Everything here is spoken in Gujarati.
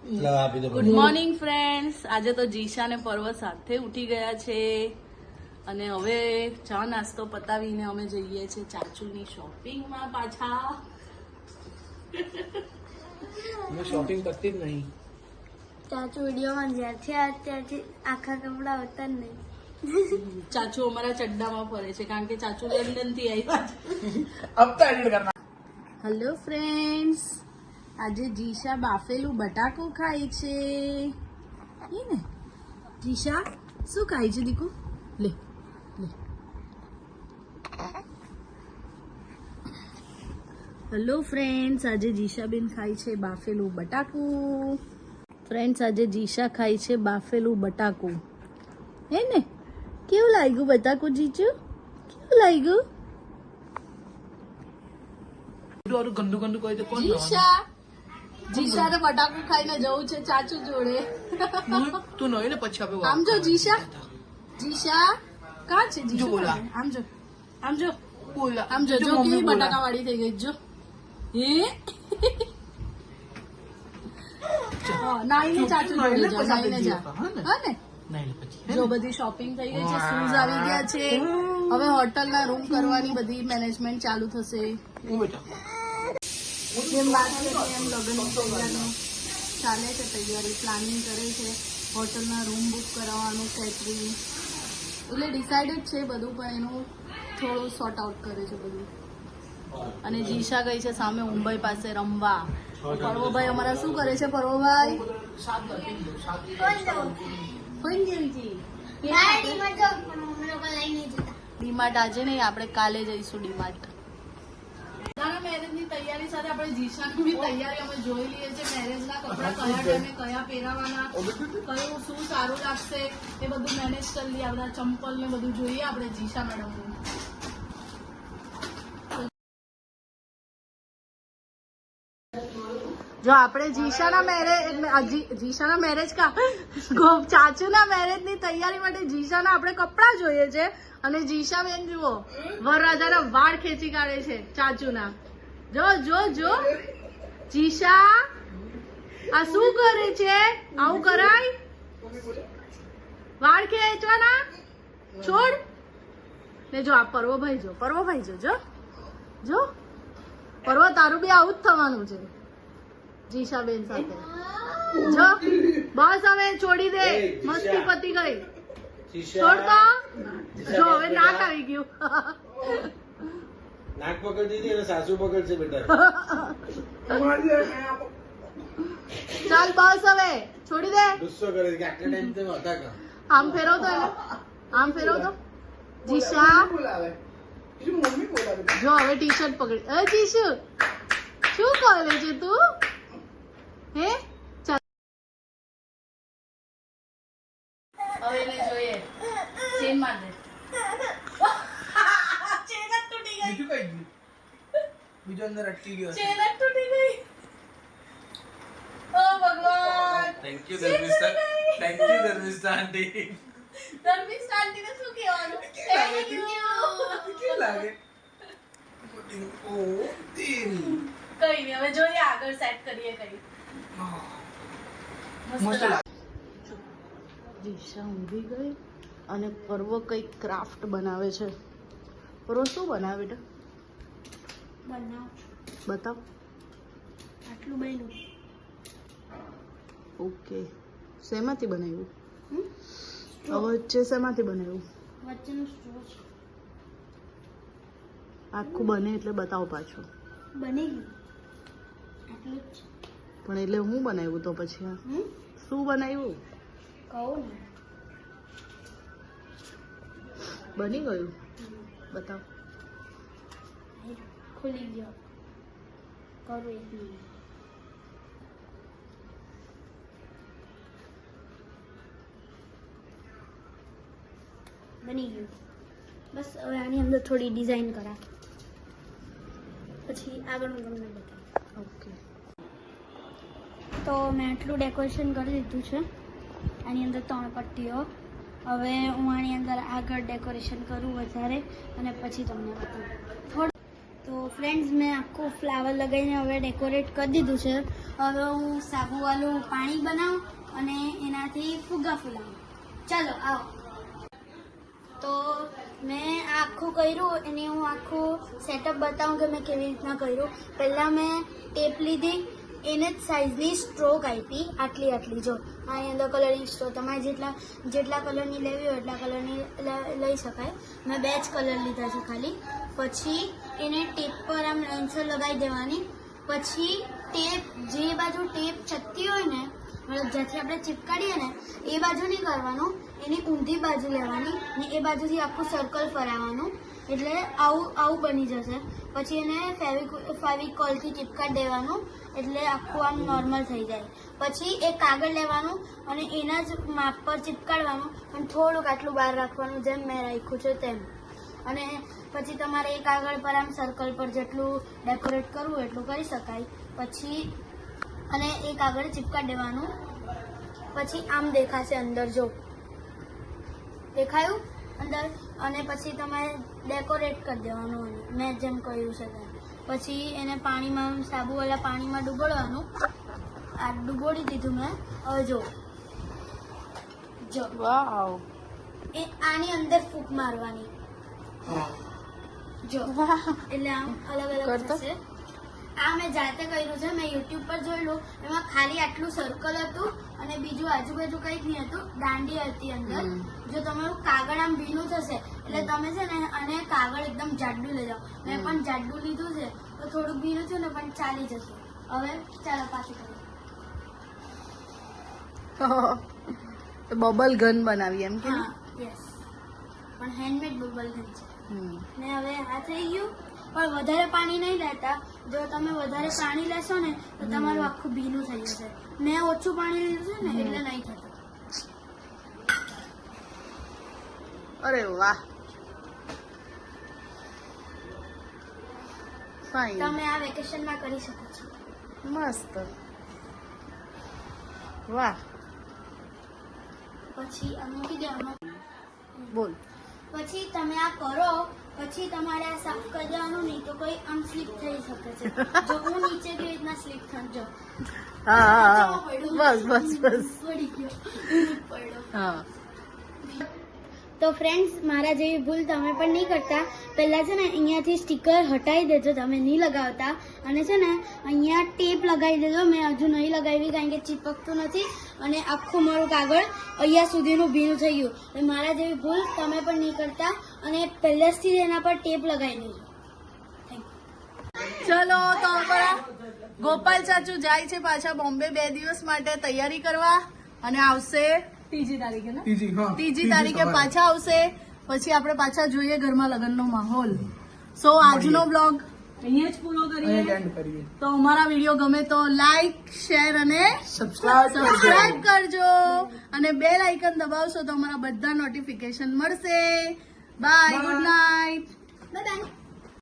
Good morning friends. આજે તો જીશા ને પર્વ સાથે ઉઠી ગયા છે અને હવે ચા નાસ્તો પતાવીને અમે જઈએ છીએ ચાચુની શોપિંગમાં પાછા. શોપિંગ કરતી જ નહીં. ચાચુ વિડીયોમાં જ્યારથી ત્યારથી આખા કપડા હોતા જ નહીં. ચાચુ અમારા ચડ્ડામાં ફરે છે કારણ કે ચાચુ લંડન થી આવ્યા છે. હેલો ફ્રેન્ડ્સ, આજે જીશા બાફેલું બટાકું ખાય છે. એ ને જીશા શું ખાય છે દીકુ? લે લે. હેલો ફ્રેન્ડ્સ, આજે જીશાબેન ખાય છે બાફેલું બટાકું. ફ્રેન્ડ્સ, આજે જીશા ખાય છે બાફેલું બટાકું. હે ને, કેવું લાગ્યું બટાકું જીજુ? કેવું લાગ્યું? ગંદુ ગંદુ કહી તો કોણ જીશા ને બટાકું ખાઈને જવું છે ચાચુ જોડે. તું નહીં ને પછી આપણે આમ જો જીશા, જીશા કા છે જીશુ? બોલા. આમ જો, આમ જો, બોલા. આમ જો, જો કેવી બટાકા વાળી થઈ ગઈ જો. હે નાઈને ચાચુ જોડે જા, નાઈને જા. હા ને, જો બધી શોપિંગ થઈ ગઈ છે, શૂઝ આવી ગયા છે. હવે હોટલ ના રૂમ કરવાની બધી મેનેજમેન્ટ ચાલુ થશે. જેમ વાત કરીએ એમ લગ્ન તૈયારી ચાલે છે, તૈયારી પ્લાનિંગ કરે છે. હોટલના રૂમ બુક કરાવવાનું, કેટરિંગ એટલે ડિસાઇડેડ છે બધું, પણ એનું થોડું સોર્ટ આઉટ કરે છે બધું. અને જીશા ગઈ છે સામે મુંબઈ પાસે રમવા. પર્વભાઈ અમારા શું કરે છે? પર્વભાઈ ડીમાર્ટ આજે નહીં, આપણે કાલે જઈશું ડીમાર્ટ. મેરેજ ની તૈયારી સાથે આપણે જીશાની બી તૈયારી અમે જોઈ લઈએ છીએ. મેરેજ ના કપડા કયા ટાઈમે કયા પહેરાવાના, કયું શું સારું લાગશે એ બધું મેનેજ કરી લઈએ. બધા ચંપલ ને બધું જોઈએ આપણે જીશા મેડમ. જો આપણે જીશાના મેરેજ ચાચુના મેરેજ ની તૈયારી માટે જીશાના આપણે કપડા જોઈએ છે. અને જીશા બેન જુઓ, વરરાજાના વાળ ખેંચી કાઢે છે ચાચુના. જો જો જો જીશા આ શું કરે છે? આવું કરાય? વાળ ખેંચવાના છોડ ને. જો આ પર્વભાઈ જો, પર્વભાઈ જો, જો જો પર્વ, તારું બી આવું જ થવાનું છે જીશા બેન સાથે. જો બસ હવે છોડી દે, મસ્તી પતી ગઈ. છોડતો જો, હવે નાક આવી ગયું. નાક પકડ દીધી અને સાસુ પકડશે બેટા. ચાલ બસ હવે છોડી દે. ગુસ્સો કરે છે કે આટલા ટાઈમ તમે હતા કા? આમ ફેરવતો એને, આમ ફેરવતો. જીશા જો હવે ટી શર્ટ પકડી. અરે જીશુ શું કરે છે તું? હે ચાલ હવે એને જોઈએ. ચેન માર દે. ચેન જ તૂટી ગઈ. બીજું કઈ ગયું? બીજો અંદર અટકી ગયો. ચેન જ તૂટી ગઈ. ઓ ભગવાન. Thank you Dharmishtha. Thank you Dharmishtha aunty. Dharmishtha આંટીને શું કહેવાનું? Thank you. કેવું લાગે? ઓ તેલ. કઈ નહીં, હવે જોઈએ આગળ સેટ કરીએ કઈ. મસ્ત લાગે. દિશા ઊંઘી ગઈ અને પર્વ કઈક ક્રાફ્ટ બનાવે છે. પર્વ શું બનાવે બેટા? બતાવ. આટલું બન્યું. ઓકે, શેમાંથી બનાવ્યું? વચ્ચે શેમાંથી બનાવ્યું? વચ્ચેનું સ્ટોર છે. આખું બને એટલે બતાવ પાછું. બની ગયું આટલું જ છે. પણ એટલે હું બનાવ્યું તો પછી આ શું બનાવ્યું? કહું ને, બની ગયું? બતાવ. ખુલી ગયો. કરું એક મિનિટ. બની ગયું. બસ હવે આની અંદર થોડી ડિઝાઇન કરા, પછી આગળનું તમને બતાવું. ઓકે, તો મેં આટલું ડેકોરેશન કરી દીધું છે. આની અંદર 3 પટ્ટીઓ. હવે હું આની અંદર આગળ ડેકોરેશન કરું વધારે અને પછી તમને બતાવું. તો ફ્રેન્ડ્સ મેં આખું ફ્લાવર લગાવીને હવે ડેકોરેટ કરી દીધું છે. હવે હું સાબુવાળું પાણી બનાવું અને એનાથી ફુગ્ગા ફૂલાવું. ચાલો આવો. તો મેં આ આખું કર્યું અને હું આખું સેટઅપ બતાવું કે મેં કેવી રીતના કર્યું. પહેલાં મેં ટેપ લીધી, એને જ સાઇઝની સ્ટ્રોક આપી, આટલી જો આની અંદર કલરિંગ સ્ટ્રોક તમારે જેટલા કલરની લેવી હોય એટલા કલરની લઈ શકાય. મેં 2 જ કલર લીધા છે ખાલી. પછી એને ટેપ પર આમ લાઇન્સર લગાવી દેવાની. પછી ટેપ જે બાજુ ટેપ ચપટી હોય ને, મતલબ જ્યાંથી આપણે ચિપકાડીએ ને એ બાજુ નહીં કરવાનું, એની ઊંધી બાજુ લેવાની ને એ બાજુથી આખું સર્કલ ફરાવવાનું. એટલે આવું બની જશે. પછી એને ફેવિકોલથી ચિપકાડી દેવાનું એટલે આખું આમ નોર્મલ થઈ જાય. પછી એક કાગળ લેવાનું અને એના જ માપ પર ચિપકાડવાનું, પણ થોડુંક આટલું બહાર રાખવાનું જેમ મેં રાખ્યું છે તેમ. અને પછી તમારે એ કાગળ પર આમ સર્કલ પર જેટલું ડેકોરેટ કરવું એટલું કરી શકાય. પછી અને એ કાગળ ચિપકાડી દેવાનું. પછી આમ દેખાશે અંદર, જો દેખાયું અંદર. અને પછી તમારે ડેકોરેટ કરી દેવાનું મેં જેમ કહ્યું છે તેમ. પછી એને પાણીમાં સાબુવાળા પાણીમાં ડૂબોળવાનું. આ ડૂબોળી દીધું મેં. હવે જો વાવ, એ આની અંદર ફૂંક મારવાની. જો એટલે આમ અલગ અલગ કરતો? થશે. આ મેં જાતે કર્યું છે, મેં યુટ્યુબ પર જોયેલું. એમાં ખાલી આટલું સર્કલ હતું અને બીજું આજુબાજુ કંઈ જ નહીં હતું, દાંડી હતી અંદર. જો તમારું કાગળ આમ ભીનું થશે એટલે તમે છે ને અને કાગળ એકદમ જાડું લઈ જાઓ. મેં પણ જાડું લીધું છે તો થોડુંક ભીનું છે ને પણ ચાલી જશે. હવે ચાલો પાછું કરીએ. તો બબલ ગન બનાવી એમ કે? હા, યસ, પણ હેન્ડમેડ બબલ ગન છે. હમ. ને હવે આ થઈ ગયું. પણ વધારે પાણી નહીં લેતા. જો તમે વધારે પાણી લેશો ને તો તમારું આખું ભીનું થઈ જશે. મેં ઓછું પાણી લીધું છે ને એટલે નહીં થતું. અરે વાહ, ફાઇન, તમે આ વેકેશનમાં કરી શકો છો. મસ્ત, વાહ. પછી આ મૂકી દેવાનું. બોલ. પછી તમે આ કરો પછી તમારે આ સાફ કરી દેવાનું, નહીં તો કોઈ આમ સ્લીપ થઈ શકે છે. જો હું નીચે કેવી રીતના સ્લીપ થજો. હા હા હા, બસ બસ બસ. પડી ગયો, પડ્યો. હા. તો ફ્રેન્ડ્સ, મારા જેવી ભૂલ તમે પણ નહીં કરતા. પહેલાં છે ને અહીંયાથી સ્ટીકર હટાવી દેજો, તમે નહીં લગાવતા. અને છે ને અહીંયા ટેપ લગાવી દેજો. મેં હજુ નહીં લગાવી કારણ કે ચીપકતું નથી અને આખું મારું કાગળ અહીંયા સુધીનું ભીનું થઈ ગયું. એટલે મારા જેવી ભૂલ તમે પણ નહીં કરતા અને પહેલેથી જ એના પર ટેપ લગાવી દેજો. ચલો, તો અમારા ગોપાલ ચાચુ જાય છે પાછા બોમ્બે 2 દિવસ માટે તૈયારી કરવા અને આવશે 3જી તારીખે ને? ત્રીજી, હા. 3જી તારીખે પાછા આવશે. પછી આપણે પાછા જોઈએ ઘરમાં લગ્નનો માહોલ. સો આજનો બ્લોગ અહીંયા જ પૂરો કરીએ. અહીંયા end કરીએ. તો અમારા વિડીયો ગમે તો લાઈક, શેર અને સબસ્ક્રાઇબ કરજો અને બેલ આઇકન દબાવશો તો અમારા બધા નોટિફિકેશન મળશે. Bye, good night. Bye by.